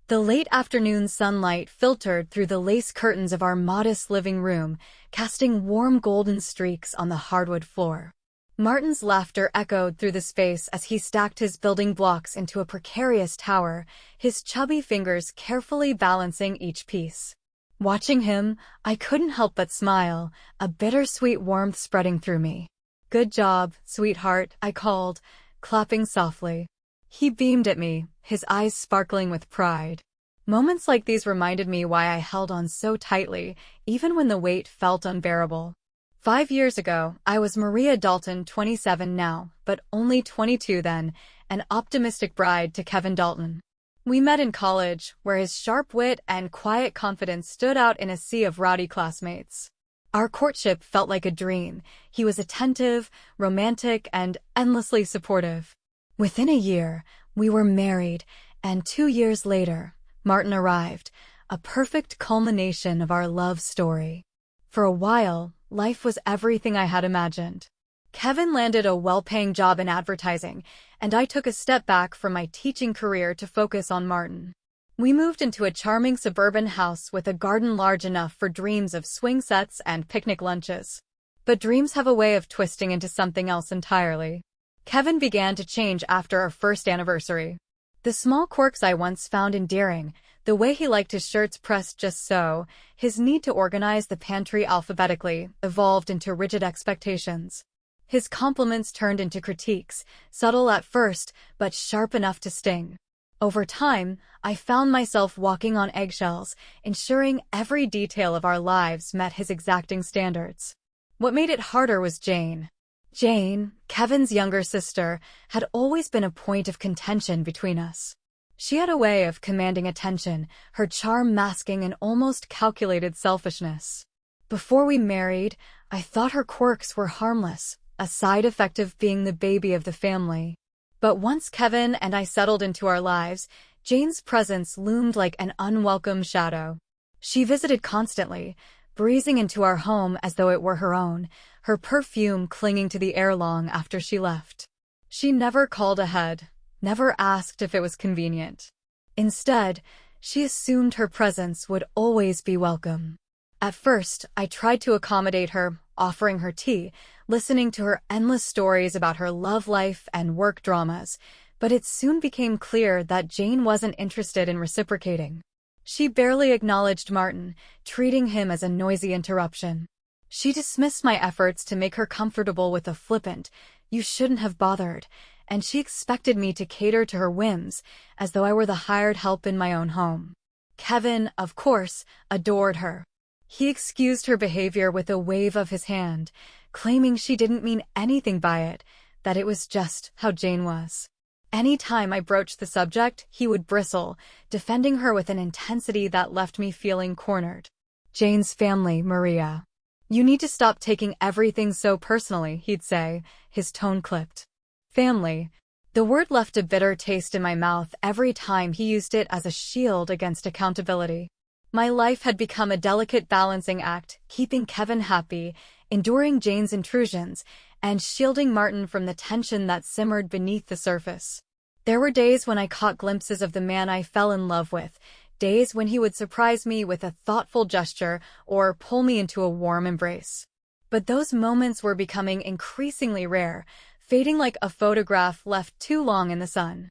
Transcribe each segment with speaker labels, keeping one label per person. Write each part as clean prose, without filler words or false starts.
Speaker 1: The late afternoon sunlight filtered through the lace curtains of our modest living room, casting warm golden streaks on the hardwood floor. Martin's laughter echoed through the space as he stacked his building blocks into a precarious tower, his chubby fingers carefully balancing each piece. Watching him, I couldn't help but smile, a bittersweet warmth spreading through me. "Good job, sweetheart," I called, clapping softly. He beamed at me, his eyes sparkling with pride. Moments like these reminded me why I held on so tightly, even when the weight felt unbearable. 5 years ago, I was Maria Dalton, 27 now, but only 22 then, an optimistic bride to Kevin Dalton. We met in college, where his sharp wit and quiet confidence stood out in a sea of rowdy classmates. Our courtship felt like a dream. He was attentive, romantic, and endlessly supportive. Within a year, we were married, and 2 years later, Martin arrived, a perfect culmination of our love story. For a while, life was everything I had imagined. Kevin landed a well-paying job in advertising, and I took a step back from my teaching career to focus on Martin. We moved into a charming suburban house with a garden large enough for dreams of swing sets and picnic lunches. But dreams have a way of twisting into something else entirely. Kevin began to change after our first anniversary. The small quirks I once found endearing, the way he liked his shirts pressed just so, his need to organize the pantry alphabetically, evolved into rigid expectations. His compliments turned into critiques, subtle at first, but sharp enough to sting. Over time, I found myself walking on eggshells, ensuring every detail of our lives met his exacting standards. What made it harder was Jane. Jane, Kevin's younger sister, had always been a point of contention between us. She had a way of commanding attention, her charm masking an almost calculated selfishness. Before we married, I thought her quirks were harmless, a side effect of being the baby of the family. But once Kevin and I settled into our lives, Jane's presence loomed like an unwelcome shadow. She visited constantly, breezing into our home as though it were her own, her perfume clinging to the air long after she left. She never called ahead, never asked if it was convenient. Instead, she assumed her presence would always be welcome. At first, I tried to accommodate her, offering her tea, listening to her endless stories about her love life and work dramas, but it soon became clear that Jane wasn't interested in reciprocating. She barely acknowledged Martin, treating him as a noisy interruption. She dismissed my efforts to make her comfortable with a flippant, "You shouldn't have bothered," and she expected me to cater to her whims, as though I were the hired help in my own home. Kevin, of course, adored her. He excused her behavior with a wave of his hand, claiming she didn't mean anything by it, that it was just how Jane was. Any time I broached the subject, he would bristle, defending her with an intensity that left me feeling cornered. "Jane's family, Maria. You need to stop taking everything so personally," he'd say, his tone clipped. Family. The word left a bitter taste in my mouth every time he used it as a shield against accountability. My life had become a delicate balancing act, keeping Kevin happy, enduring Jane's intrusions, and shielding Martin from the tension that simmered beneath the surface. There were days when I caught glimpses of the man I fell in love with, days when he would surprise me with a thoughtful gesture or pull me into a warm embrace. But those moments were becoming increasingly rare, fading like a photograph left too long in the sun.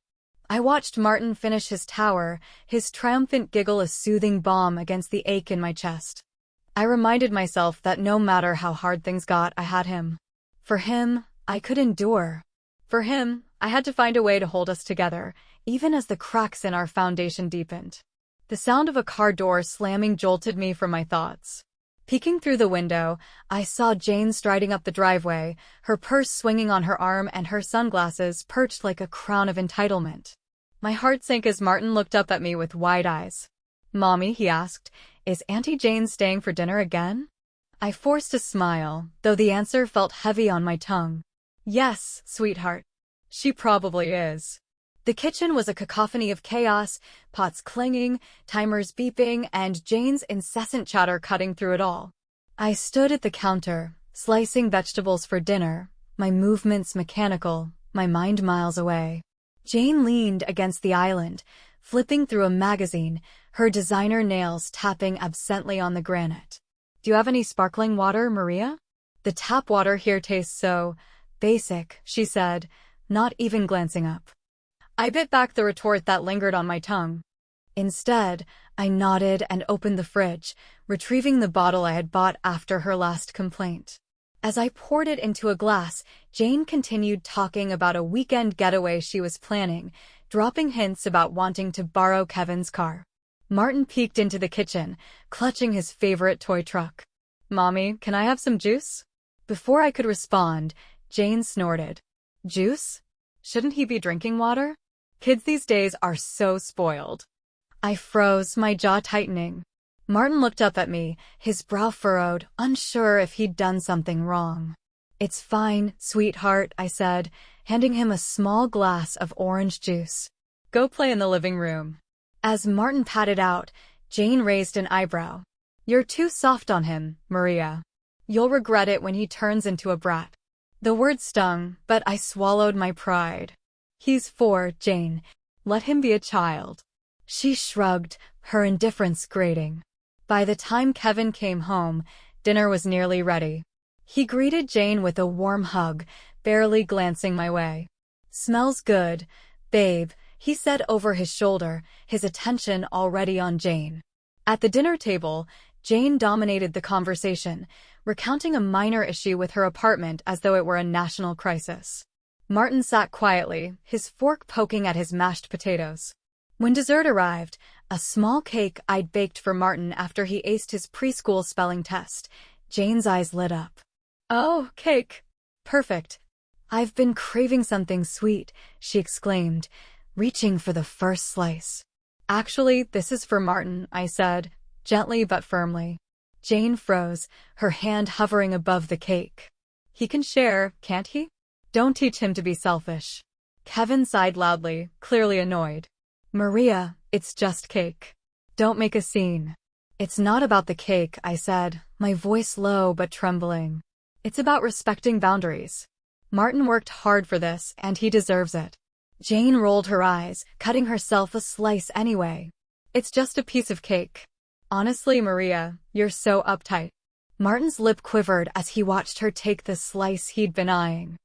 Speaker 1: I watched Martin finish his tower, his triumphant giggle a soothing balm against the ache in my chest. I reminded myself that no matter how hard things got, I had him. For him, I could endure. For him, I had to find a way to hold us together, even as the cracks in our foundation deepened. The sound of a car door slamming jolted me from my thoughts. Peeking through the window, I saw Jane striding up the driveway, her purse swinging on her arm and her sunglasses perched like a crown of entitlement. My heart sank as Martin looked up at me with wide eyes. "Mommy," he asked, "is Auntie Jane staying for dinner again?" I forced a smile, though the answer felt heavy on my tongue. "Yes, sweetheart. She probably is." The kitchen was a cacophony of chaos, pots clanging, timers beeping, and Jane's incessant chatter cutting through it all. I stood at the counter, slicing vegetables for dinner, my movements mechanical, my mind miles away. Jane leaned against the island, flipping through a magazine, her designer nails tapping absently on the granite. "Do you have any sparkling water, Maria? The tap water here tastes so basic," she said, not even glancing up. I bit back the retort that lingered on my tongue. Instead, I nodded and opened the fridge, retrieving the bottle I had bought after her last complaint. As I poured it into a glass, Jane continued talking about a weekend getaway she was planning, dropping hints about wanting to borrow Kevin's car. Martin peeked into the kitchen, clutching his favorite toy truck. "Mommy, can I have some juice?" Before I could respond, Jane snorted. "Juice? Shouldn't he be drinking water? Kids these days are so spoiled." I froze, my jaw tightening. Martin looked up at me, his brow furrowed, unsure if he'd done something wrong. "It's fine, sweetheart," I said, handing him a small glass of orange juice. "Go play in the living room." As Martin patted out, Jane raised an eyebrow. "You're too soft on him, Maria. You'll regret it when he turns into a brat." The word stung, but I swallowed my pride. "He's 4, Jane. Let him be a child." She shrugged, her indifference grating. By the time Kevin came home, dinner was nearly ready. He greeted Jane with a warm hug, barely glancing my way. "Smells good, babe," he said over his shoulder, his attention already on Jane. At the dinner table, Jane dominated the conversation, recounting a minor issue with her apartment as though it were a national crisis. Martin sat quietly, his fork poking at his mashed potatoes. When dessert arrived, a small cake I'd baked for Martin after he aced his preschool spelling test, Jane's eyes lit up. "Oh, cake. Perfect. I've been craving something sweet," she exclaimed, reaching for the first slice. "Actually, this is for Martin," I said, gently but firmly. Jane froze, her hand hovering above the cake. "He can share, can't he? Don't teach him to be selfish." Kevin sighed loudly, clearly annoyed. "Maria, it's just cake. Don't make a scene." "It's not about the cake," I said, my voice low but trembling. "It's about respecting boundaries. Martin worked hard for this, and he deserves it." Jane rolled her eyes, cutting herself a slice anyway. "It's just a piece of cake. Honestly, Maria, you're so uptight." Martin's lip quivered as he watched her take the slice he'd been eyeing.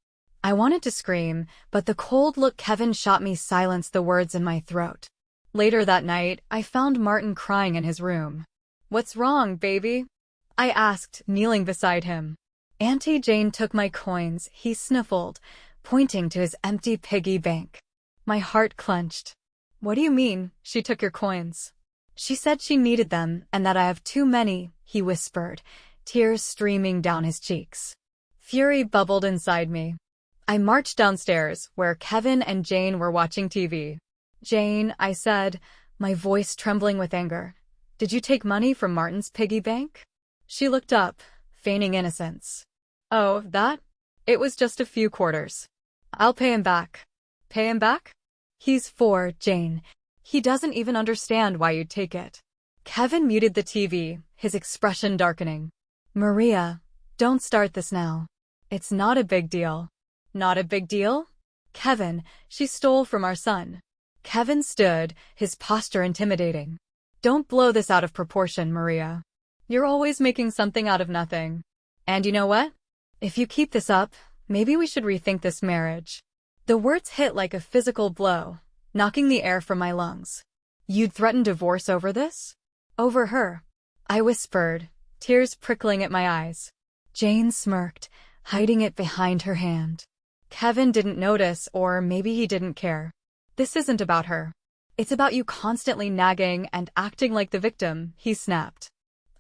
Speaker 1: I wanted to scream, but the cold look Kevin shot me silenced the words in my throat. Later that night, I found Martin crying in his room. "What's wrong, baby?" I asked, kneeling beside him. "Auntie Jane took my coins," he sniffled, pointing to his empty piggy bank. My heart clenched. "What do you mean, she took your coins?" "She said she needed them, and that I have too many," he whispered, tears streaming down his cheeks. Fury bubbled inside me. I marched downstairs, where Kevin and Jane were watching TV. "Jane," I said, my voice trembling with anger, "did you take money from Martin's piggy bank?" She looked up, feigning innocence. "Oh, that? It was just a few quarters. I'll pay him back." "Pay him back?" "He's 4, Jane. He doesn't even understand why you'd take it." Kevin muted the TV, his expression darkening. "Maria, don't start this now. It's not a big deal." "Not a big deal?" "Kevin, she stole from our son." Kevin stood, his posture intimidating. "Don't blow this out of proportion, Maria. You're always making something out of nothing. And you know what? If you keep this up, maybe we should rethink this marriage." The words hit like a physical blow, knocking the air from my lungs. "You'd threaten divorce over this?" "Over her," I whispered, tears prickling at my eyes. Jane smirked, hiding it behind her hand. Kevin didn't notice, or maybe he didn't care. "This isn't about her. It's about you constantly nagging and acting like the victim," he snapped.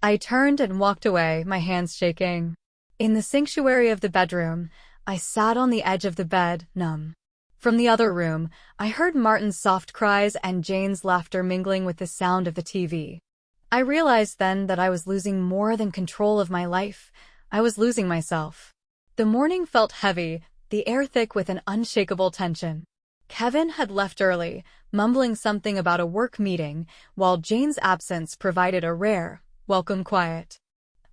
Speaker 1: I turned and walked away, my hands shaking. In the sanctuary of the bedroom, I sat on the edge of the bed, numb. From the other room, I heard Martin's soft cries and Jane's laughter mingling with the sound of the TV. I realized then that I was losing more than control of my life. I was losing myself. The morning felt heavy, the air thick with an unshakable tension. Kevin had left early, mumbling something about a work meeting, while Jane's absence provided a rare, welcome quiet.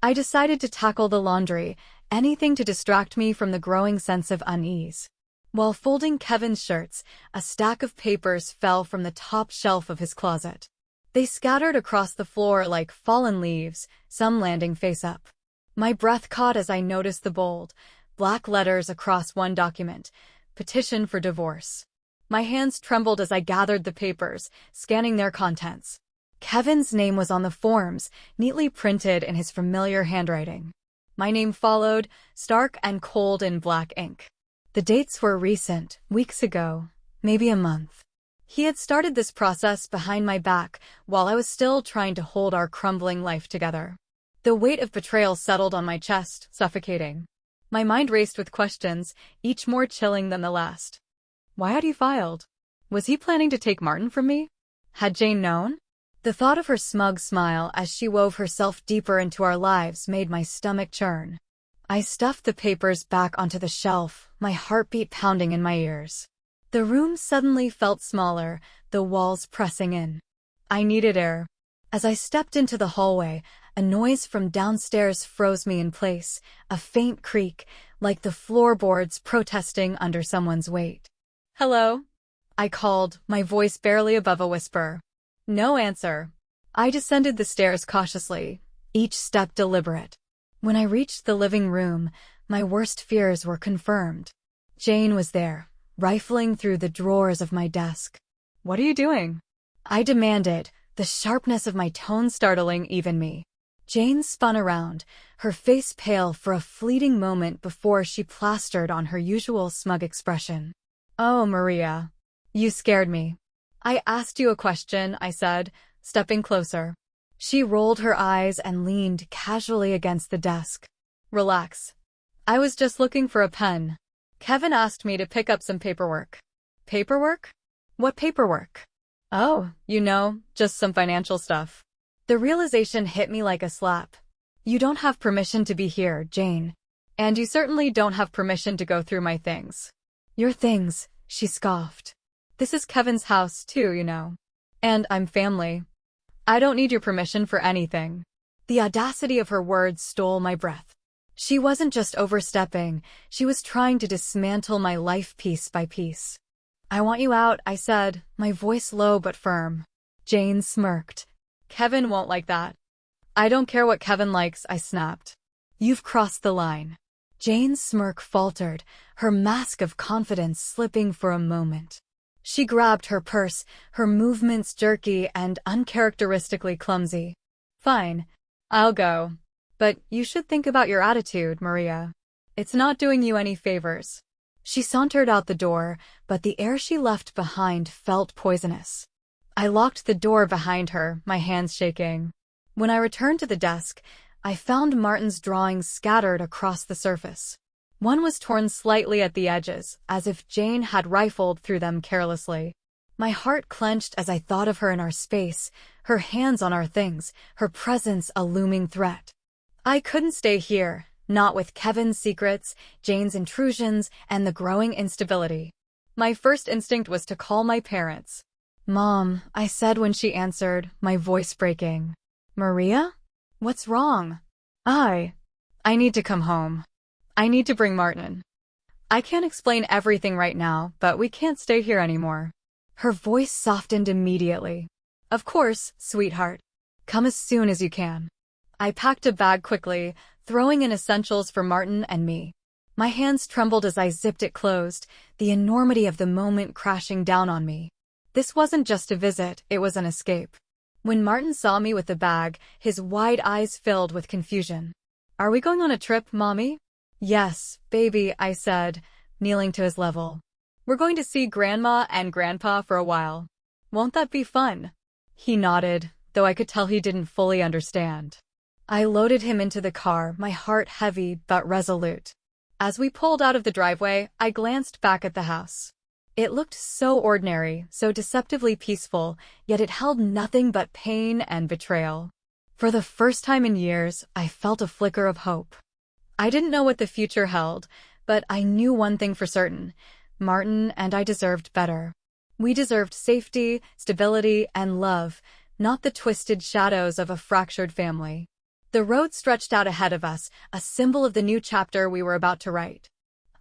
Speaker 1: I decided to tackle the laundry, anything to distract me from the growing sense of unease. While folding Kevin's shirts, a stack of papers fell from the top shelf of his closet. They scattered across the floor like fallen leaves, some landing face up. My breath caught as I noticed the bold, black letters across one document: petition for divorce. My hands trembled as I gathered the papers, scanning their contents. Kevin's name was on the forms, neatly printed in his familiar handwriting. My name followed, stark and cold in black ink. The dates were recent, weeks ago, maybe a month. He had started this process behind my back while I was still trying to hold our crumbling life together. The weight of betrayal settled on my chest, suffocating. My mind raced with questions, each more chilling than the last. Why had he filed? Was he planning to take Martin from me? Had Jane known? The thought of her smug smile as she wove herself deeper into our lives made my stomach churn. I stuffed the papers back onto the shelf, my heartbeat pounding in my ears. The room suddenly felt smaller, the walls pressing in. I needed air. As I stepped into the hallway, a noise from downstairs froze me in place, a faint creak, like the floorboards protesting under someone's weight. "Hello?" I called, my voice barely above a whisper. No answer. I descended the stairs cautiously, each step deliberate. When I reached the living room, my worst fears were confirmed. Jane was there, rifling through the drawers of my desk. "What are you doing?" I demanded, the sharpness of my tone startling even me. Jane spun around, her face pale for a fleeting moment before she plastered on her usual smug expression. "Oh, Maria. You scared me." "I asked you a question," I said, stepping closer. She rolled her eyes and leaned casually against the desk. "Relax. I was just looking for a pen. Kevin asked me to pick up some paperwork." "Paperwork? What paperwork?" "Oh, just some financial stuff." The realization hit me like a slap. "You don't have permission to be here, Jane. And you certainly don't have permission to go through my things." "Your things," she scoffed. "This is Kevin's house too, And I'm family. I don't need your permission for anything." The audacity of her words stole my breath. She wasn't just overstepping, she was trying to dismantle my life piece by piece. "I want you out," I said, my voice low but firm. Jane smirked. "Kevin won't like that." "I don't care what Kevin likes," I snapped. "You've crossed the line." Jane's smirk faltered, her mask of confidence slipping for a moment. She grabbed her purse, her movements jerky and uncharacteristically clumsy. "Fine. I'll go. But you should think about your attitude, Maria. It's not doing you any favors." She sauntered out the door, but the air she left behind felt poisonous. I locked the door behind her, my hands shaking. When I returned to the desk, I found Martin's drawings scattered across the surface. One was torn slightly at the edges, as if Jane had rifled through them carelessly. My heart clenched as I thought of her in our space, her hands on our things, her presence a looming threat. I couldn't stay here, not with Kevin's secrets, Jane's intrusions, and the growing instability. My first instinct was to call my parents. "Mom," I said when she answered, my voice breaking. "Maria? What's wrong?" I need to come home. I need to bring Martin. I can't explain everything right now, but we can't stay here anymore." Her voice softened immediately. "Of course, sweetheart. Come as soon as you can." I packed a bag quickly, throwing in essentials for Martin and me. My hands trembled as I zipped it closed, the enormity of the moment crashing down on me. This wasn't just a visit, it was an escape. When Martin saw me with the bag, his wide eyes filled with confusion. "Are we going on a trip, Mommy?" "Yes, baby," I said, kneeling to his level. "We're going to see Grandma and Grandpa for a while. Won't that be fun?" He nodded, though I could tell he didn't fully understand. I loaded him into the car, my heart heavy but resolute. As we pulled out of the driveway, I glanced back at the house. It looked so ordinary, so deceptively peaceful, yet it held nothing but pain and betrayal. For the first time in years, I felt a flicker of hope. I didn't know what the future held, but I knew one thing for certain: Martin and I deserved better. We deserved safety, stability, and love, not the twisted shadows of a fractured family. The road stretched out ahead of us, a symbol of the new chapter we were about to write.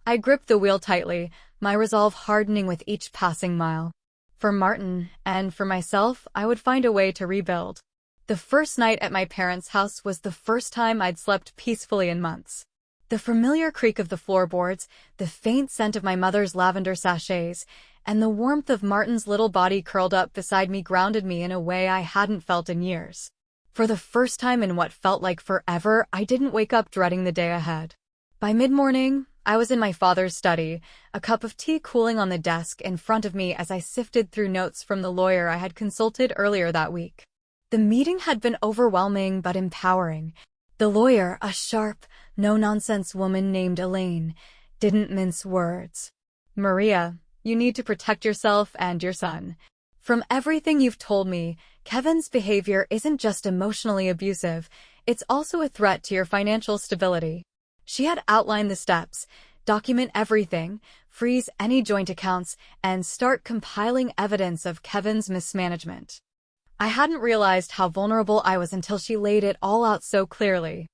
Speaker 1: I gripped the wheel tightly, my resolve hardening with each passing mile. For Martin, and for myself, I would find a way to rebuild. The first night at my parents' house was the first time I'd slept peacefully in months. The familiar creak of the floorboards, the faint scent of my mother's lavender sachets, and the warmth of Martin's little body curled up beside me grounded me in a way I hadn't felt in years. For the first time in what felt like forever, I didn't wake up dreading the day ahead. By mid-morning, I was in my father's study, a cup of tea cooling on the desk in front of me as I sifted through notes from the lawyer I had consulted earlier that week. The meeting had been overwhelming but empowering. The lawyer, a sharp, no-nonsense woman named Elaine, didn't mince words. "Maria, you need to protect yourself and your son. From everything you've told me, Kevin's behavior isn't just emotionally abusive, it's also a threat to your financial stability." She had outlined the steps: document everything, freeze any joint accounts, and start compiling evidence of Kevin's mismanagement. I hadn't realized how vulnerable I was until she laid it all out so clearly.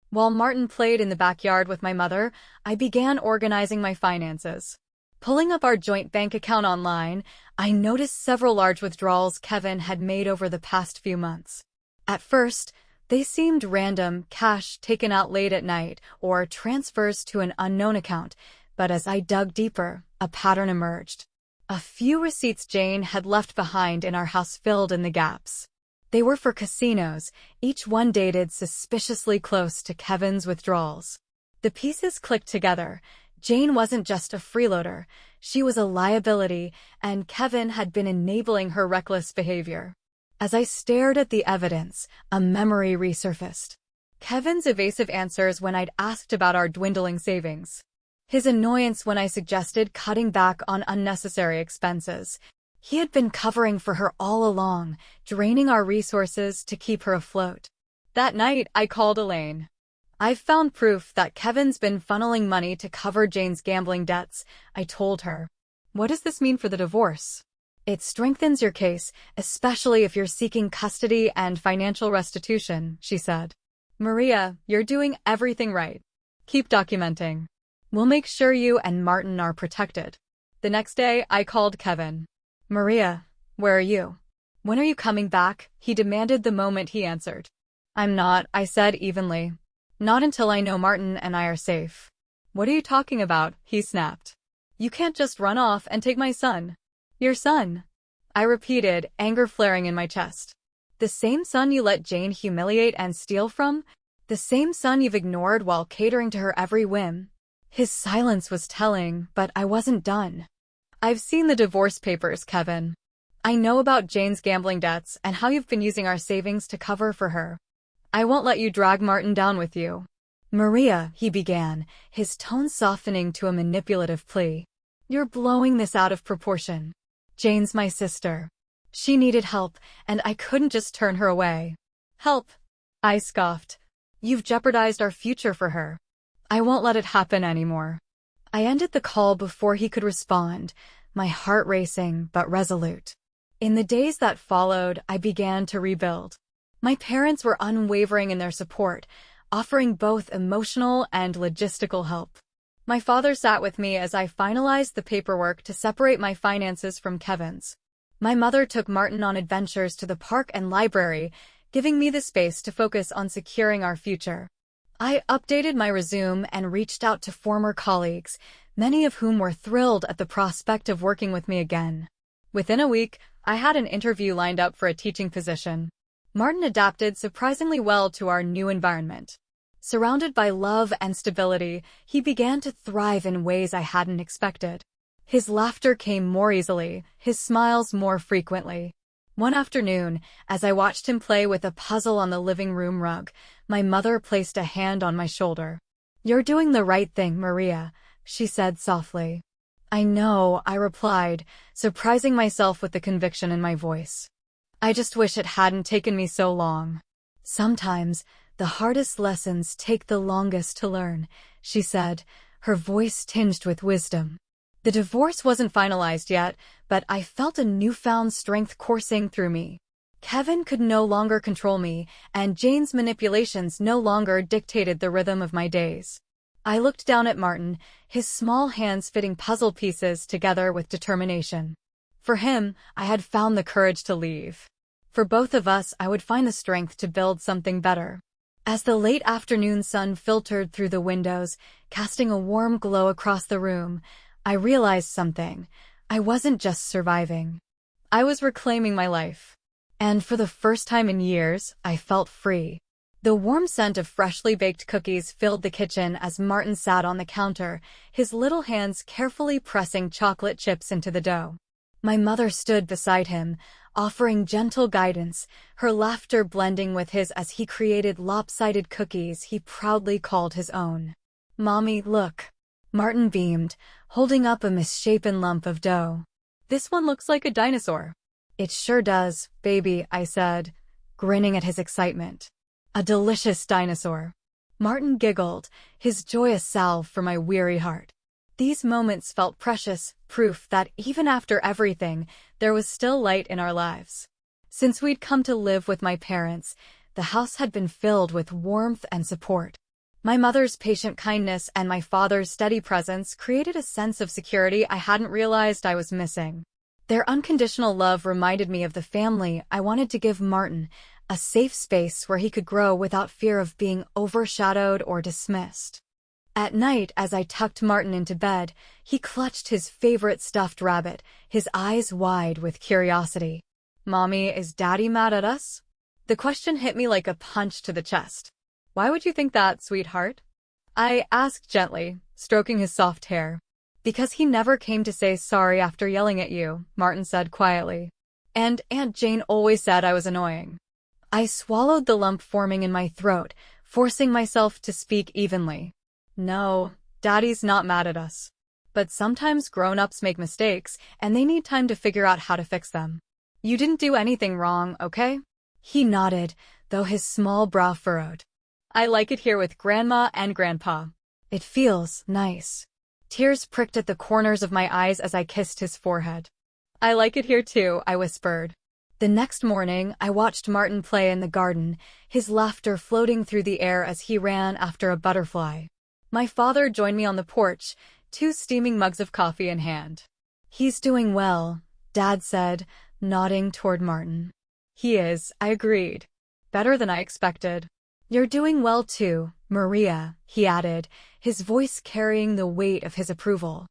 Speaker 1: While Martin played in the backyard with my mother, I began organizing my finances. Pulling up our joint bank account online, I noticed several large withdrawals Kevin had made over the past few months. At first, they seemed random, cash taken out late at night, or transfers to an unknown account, but as I dug deeper, a pattern emerged. A few receipts Jane had left behind in our house filled in the gaps. They were for casinos, each one dated suspiciously close to Kevin's withdrawals. The pieces clicked together. Jane wasn't just a freeloader, she was a liability, and Kevin had been enabling her reckless behavior. As I stared at the evidence, a memory resurfaced. Kevin's evasive answers when I'd asked about our dwindling savings. His annoyance when I suggested cutting back on unnecessary expenses. He had been covering for her all along, draining our resources to keep her afloat. That night, I called Elaine. "I've found proof that Kevin's been funneling money to cover Jane's gambling debts," I told her. "What does this mean for the divorce?" "It strengthens your case, especially if you're seeking custody and financial restitution," she said. "Maria, you're doing everything right. Keep documenting. We'll make sure you and Martin are protected." The next day, I called Kevin. "Maria, where are you? When are you coming back?" he demanded the moment he answered. "I'm not," I said evenly. "Not until I know Martin and I are safe." "What are you talking about?" he snapped. "You can't just run off and take my son." "Your son," I repeated, anger flaring in my chest. "The same son you let Jane humiliate and steal from? The same son you've ignored while catering to her every whim?" His silence was telling, but I wasn't done. "I've seen the divorce papers, Kevin. I know about Jane's gambling debts and how you've been using our savings to cover for her. I won't let you drag Martin down with you." "Maria," he began, his tone softening to a manipulative plea. "You're blowing this out of proportion. Jane's my sister. She needed help, and I couldn't just turn her away." "Help?" I scoffed. "You've jeopardized our future for her. I won't let it happen anymore." I ended the call before he could respond, my heart racing but resolute. In the days that followed, I began to rebuild. My parents were unwavering in their support, offering both emotional and logistical help. My father sat with me as I finalized the paperwork to separate my finances from Kevin's. My mother took Martin on adventures to the park and library, giving me the space to focus on securing our future. I updated my resume and reached out to former colleagues, many of whom were thrilled at the prospect of working with me again. Within a week, I had an interview lined up for a teaching position. Martin adapted surprisingly well to our new environment. Surrounded by love and stability, he began to thrive in ways I hadn't expected. His laughter came more easily, his smiles more frequently. One afternoon, as I watched him play with a puzzle on the living room rug, my mother placed a hand on my shoulder. "You're doing the right thing, Maria," she said softly. "I know," I replied, surprising myself with the conviction in my voice. "I just wish it hadn't taken me so long." "Sometimes, the hardest lessons take the longest to learn," she said, her voice tinged with wisdom. The divorce wasn't finalized yet, but I felt a newfound strength coursing through me. Kevin could no longer control me, and Jane's manipulations no longer dictated the rhythm of my days. I looked down at Martin, his small hands fitting puzzle pieces together with determination. For him, I had found the courage to leave. For both of us, I would find the strength to build something better. As the late afternoon sun filtered through the windows, casting a warm glow across the room, I realized something. I wasn't just surviving. I was reclaiming my life. And for the first time in years, I felt free. The warm scent of freshly baked cookies filled the kitchen as Martin sat on the counter, his little hands carefully pressing chocolate chips into the dough. My mother stood beside him, offering gentle guidance, her laughter blending with his as he created lopsided cookies he proudly called his own. "Mommy, look." Martin beamed, holding up a misshapen lump of dough. "This one looks like a dinosaur." "It sure does, baby," I said, grinning at his excitement. "A delicious dinosaur." Martin giggled, his joy a salve for my weary heart. These moments felt precious, proof that even after everything, there was still light in our lives. Since we'd come to live with my parents, the house had been filled with warmth and support. My mother's patient kindness and my father's steady presence created a sense of security I hadn't realized I was missing. Their unconditional love reminded me of the family I wanted to give Martin, a safe space where he could grow without fear of being overshadowed or dismissed. At night, as I tucked Martin into bed, he clutched his favorite stuffed rabbit, his eyes wide with curiosity. "Mommy, is Daddy mad at us?" The question hit me like a punch to the chest. "Why would you think that, sweetheart?" I asked gently, stroking his soft hair. "Because he never came to say sorry after yelling at you," Martin said quietly. "And Aunt Jane always said I was annoying." I swallowed the lump forming in my throat, forcing myself to speak evenly. "No, Daddy's not mad at us. But sometimes grown-ups make mistakes, and they need time to figure out how to fix them. You didn't do anything wrong, okay?" He nodded, though his small brow furrowed. "I like it here with Grandma and Grandpa. It feels nice." Tears pricked at the corners of my eyes as I kissed his forehead. "I like it here too," I whispered. The next morning, I watched Martin play in the garden, his laughter floating through the air as he ran after a butterfly. My father joined me on the porch, 2 steaming mugs of coffee in hand. "He's doing well," Dad said, nodding toward Martin. "He is," I agreed. "Better than I expected." "You're doing well too, Maria," he added, his voice carrying the weight of his approval.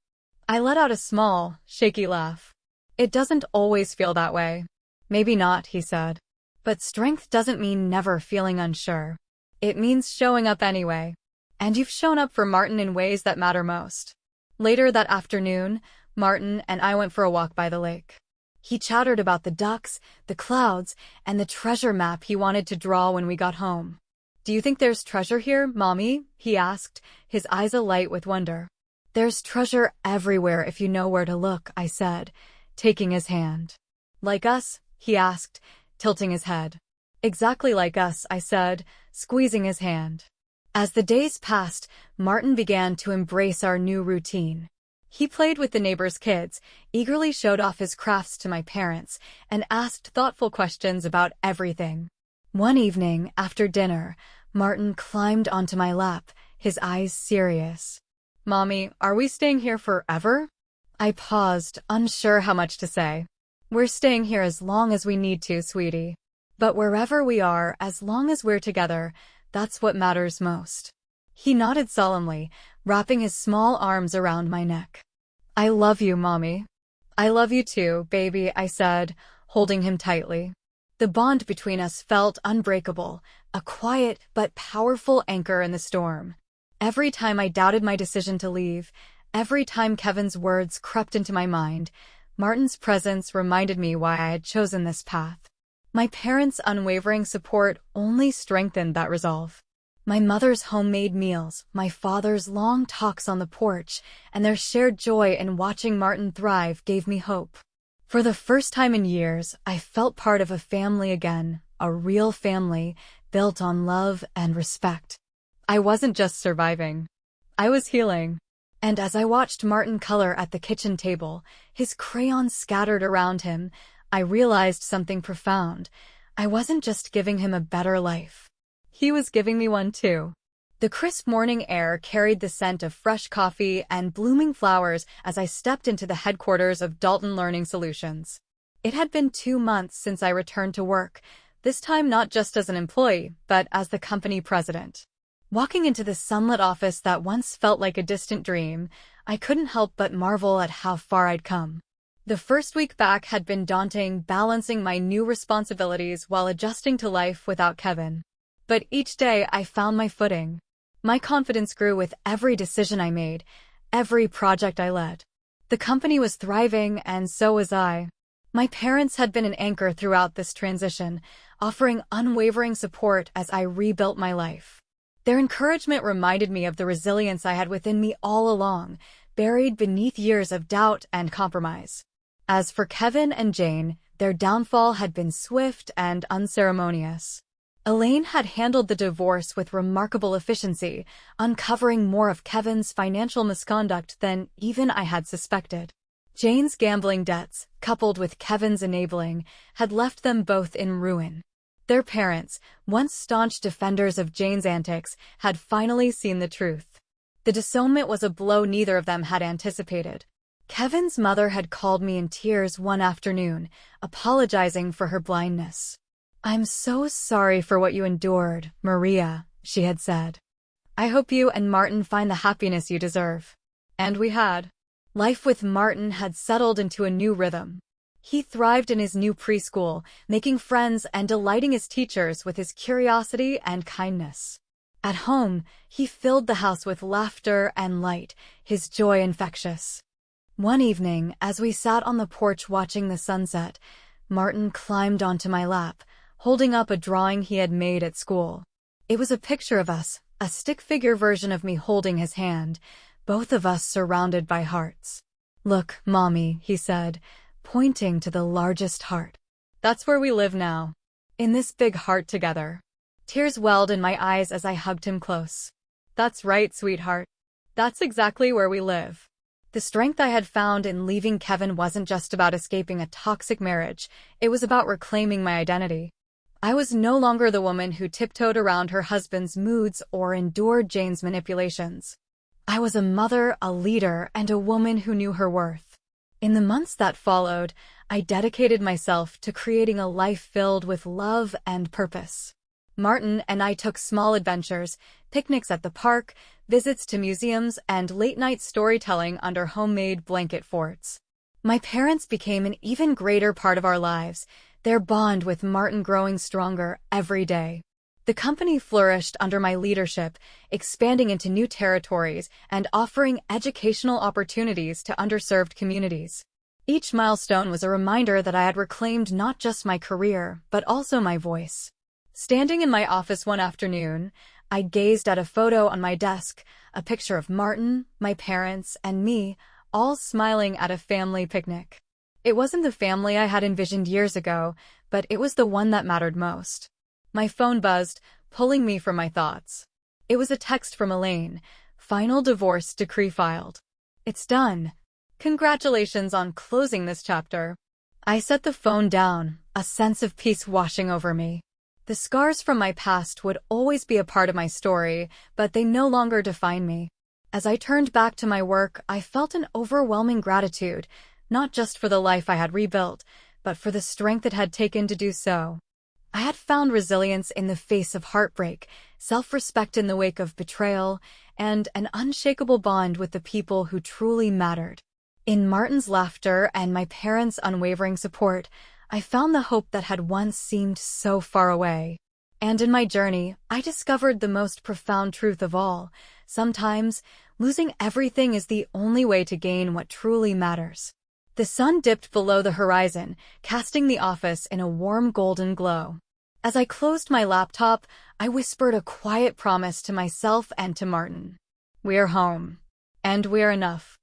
Speaker 1: I let out a small, shaky laugh. "It doesn't always feel that way." "Maybe not," he said. "But strength doesn't mean never feeling unsure. It means showing up anyway. And you've shown up for Martin in ways that matter most." Later that afternoon, Martin and I went for a walk by the lake. He chattered about the ducks, the clouds, and the treasure map he wanted to draw when we got home. "Do you think there's treasure here, Mommy?" he asked, his eyes alight with wonder. "There's treasure everywhere if you know where to look," I said, taking his hand. "Like us?" he asked, tilting his head. "Exactly like us," I said, squeezing his hand. As the days passed, Martin began to embrace our new routine. He played with the neighbors' kids, eagerly showed off his crafts to my parents, and asked thoughtful questions about everything. One evening, after dinner, Martin climbed onto my lap, his eyes serious. "Mommy, are we staying here forever?" I paused, unsure how much to say. "We're staying here as long as we need to, sweetie. But wherever we are, as long as we're together, that's what matters most." He nodded solemnly, wrapping his small arms around my neck. "I love you, Mommy." "I love you too, baby," I said, holding him tightly. The bond between us felt unbreakable, a quiet but powerful anchor in the storm. Every time I doubted my decision to leave, every time Kevin's words crept into my mind, Martin's presence reminded me why I had chosen this path. My parents' unwavering support only strengthened that resolve. My mother's homemade meals, my father's long talks on the porch, and their shared joy in watching Martin thrive gave me hope. For the first time in years, I felt part of a family again, a real family, built on love and respect. I wasn't just surviving. I was healing. And as I watched Martin color at the kitchen table, his crayons scattered around him, I realized something profound. I wasn't just giving him a better life. He was giving me one too. The crisp morning air carried the scent of fresh coffee and blooming flowers as I stepped into the headquarters of Dalton Learning Solutions. It had been 2 months since I returned to work, this time not just as an employee, but as the company president. Walking into the sunlit office that once felt like a distant dream, I couldn't help but marvel at how far I'd come. The first week back had been daunting, balancing my new responsibilities while adjusting to life without Kevin. But each day I found my footing. My confidence grew with every decision I made, every project I led. The company was thriving, and so was I. My parents had been an anchor throughout this transition, offering unwavering support as I rebuilt my life. Their encouragement reminded me of the resilience I had within me all along, buried beneath years of doubt and compromise. As for Kevin and Jane, their downfall had been swift and unceremonious. Elaine had handled the divorce with remarkable efficiency, uncovering more of Kevin's financial misconduct than even I had suspected. Jane's gambling debts, coupled with Kevin's enabling, had left them both in ruin. Their parents, once staunch defenders of Jane's antics, had finally seen the truth. The disownment was a blow neither of them had anticipated. Kevin's mother had called me in tears one afternoon, apologizing for her blindness. "I'm so sorry for what you endured, Maria," she had said. "I hope you and Martin find the happiness you deserve." And we had. Life with Martin had settled into a new rhythm. He thrived in his new preschool, making friends and delighting his teachers with his curiosity and kindness. At home, he filled the house with laughter and light, his joy infectious. One evening, as we sat on the porch watching the sunset, Martin climbed onto my lap, holding up a drawing he had made at school. It was a picture of us, a stick figure version of me holding his hand, both of us surrounded by hearts. "Look, Mommy," he said, pointing to the largest heart. "That's where we live now. In this big heart together." Tears welled in my eyes as I hugged him close. "That's right, sweetheart. That's exactly where we live." The strength I had found in leaving Kevin wasn't just about escaping a toxic marriage, it was about reclaiming my identity. I was no longer the woman who tiptoed around her husband's moods or endured Jane's manipulations. I was a mother, a leader, and a woman who knew her worth. In the months that followed, I dedicated myself to creating a life filled with love and purpose. Martin and I took small adventures, picnics at the park, visits to museums, and late-night storytelling under homemade blanket forts. My parents became an even greater part of our lives, their bond with Martin growing stronger every day. The company flourished under my leadership, expanding into new territories and offering educational opportunities to underserved communities. Each milestone was a reminder that I had reclaimed not just my career, but also my voice. Standing in my office one afternoon, I gazed at a photo on my desk, a picture of Martin, my parents, and me, all smiling at a family picnic. It wasn't the family I had envisioned years ago, but it was the one that mattered most. My phone buzzed, pulling me from my thoughts. It was a text from Elaine. "Final divorce decree filed. It's done. Congratulations on closing this chapter." I set the phone down, a sense of peace washing over me. The scars from my past would always be a part of my story, but they no longer define me. As I turned back to my work, I felt an overwhelming gratitude, not just for the life I had rebuilt, but for the strength it had taken to do so. I had found resilience in the face of heartbreak, self-respect in the wake of betrayal, and an unshakable bond with the people who truly mattered. In Martin's laughter and my parents' unwavering support, I found the hope that had once seemed so far away. And in my journey, I discovered the most profound truth of all. Sometimes, losing everything is the only way to gain what truly matters. The sun dipped below the horizon, casting the office in a warm golden glow. As I closed my laptop, I whispered a quiet promise to myself and to Martin. "We're home. And we're enough."